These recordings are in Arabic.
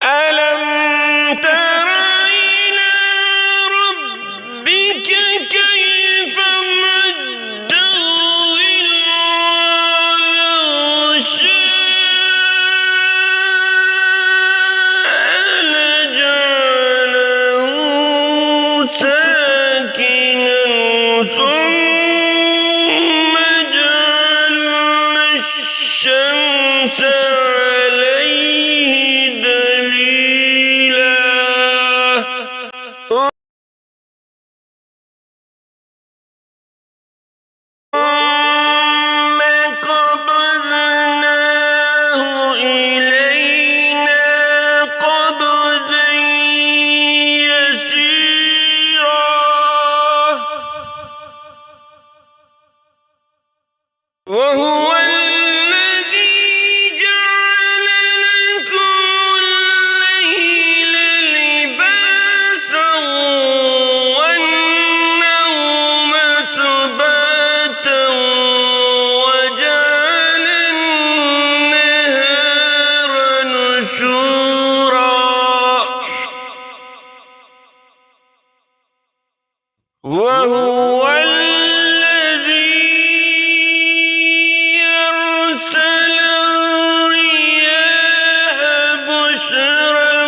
ألم تر إلى ربك كيف مد الظل ولو شاء لجعله ساكنا ثم جعلنا الشمس عليه دليلا ثم قبضناه إلينا قبضا يسيرا وهو الذي جعل لكم الليل لباسا والنوم سباتا وجعل النهار نشورا وهو الذي أرسل الرياح بشرا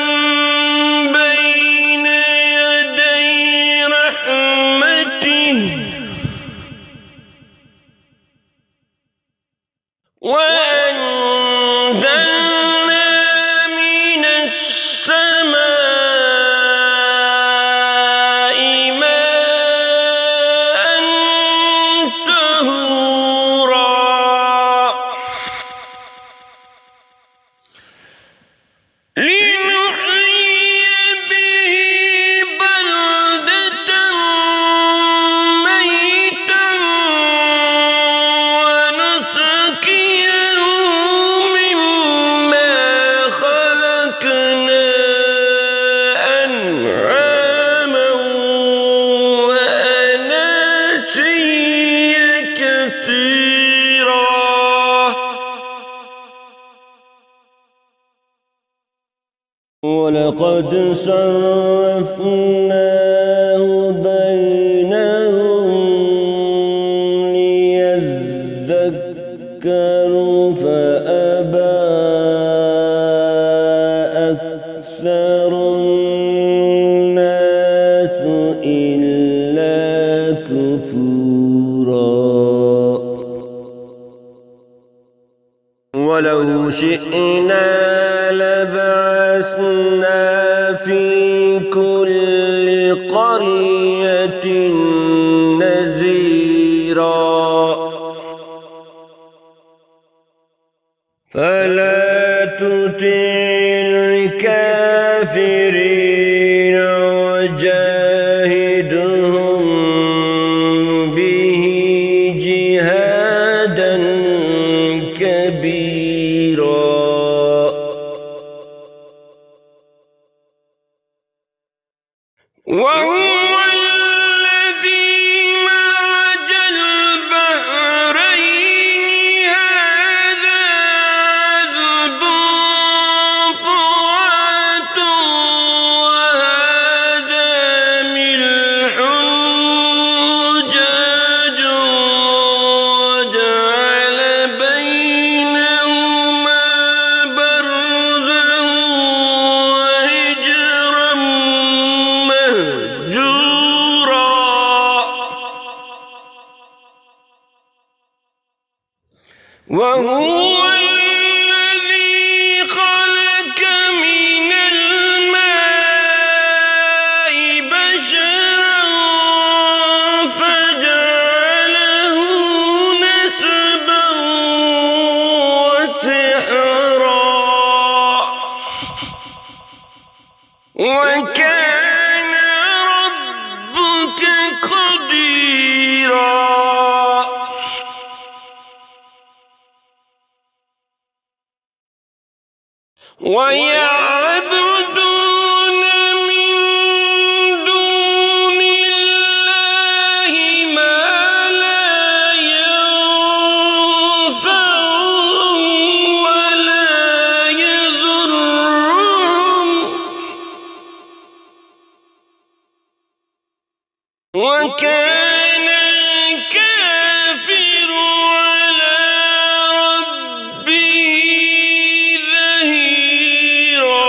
بين يدي رحمته وأنزلنا من السماء ماء طهورا لنحيي به بلدة ميتا ونسقيه مما خلقنا أنعاما وأناسيا كثيرا ولقد صرفناه بينهم ليذكروا فأبى أكثر الناس إلا كفورا ولو شئنا لبعثنا في كل قرية نذيرا فلا تطع الكافرين وجاهدهم به جهادا كبيرا وهو الذي مرج البحرين هذا عذب فرات وهذا ملح أجاج وجعل بينهما برزا وحجرا مهجورا وهو الذي خلق من الماء بشرا فجعله نسبا وسحرا وكان ربك قديرا ويعبدون من دون الله ما لا ينفعهم ولا يضرهم وكان الكافر على ربه ظهيرا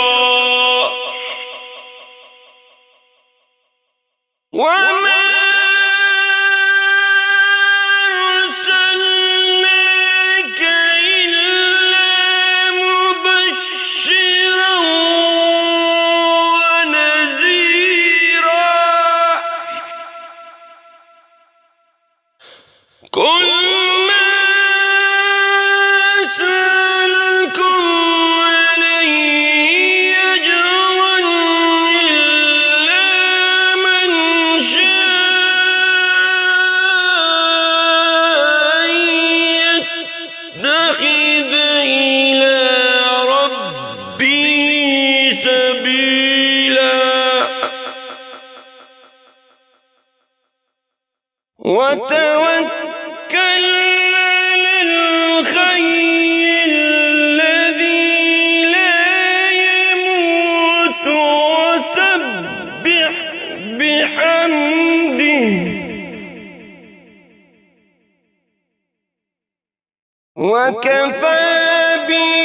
وما أرسلناك إلا مبشرا ونذيرا قل ما أسألكم عليه أجرا إلا من شاء أن يتخذ إلى ربه سبيلا وتوكل على الحي الذي لا يموت وسبح بحمده وكفى به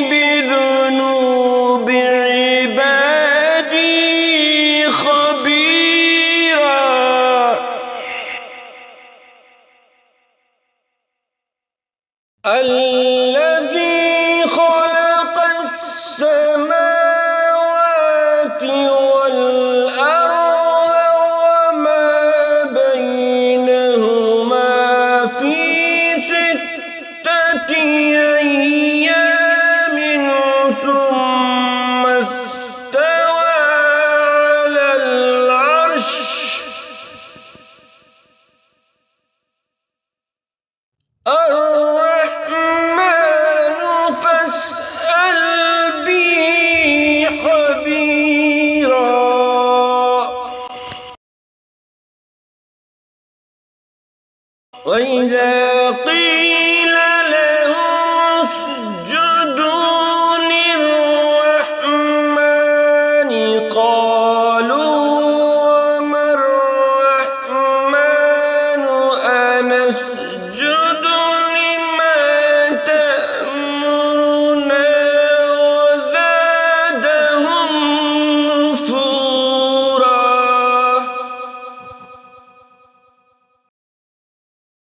بذنوب عبادي خبيرا الذي خلق السماوات والأرض وما بينهما في 6 أيام ثم استوى على العرش الرحمن فاسأل به خبيرا وإذا قيل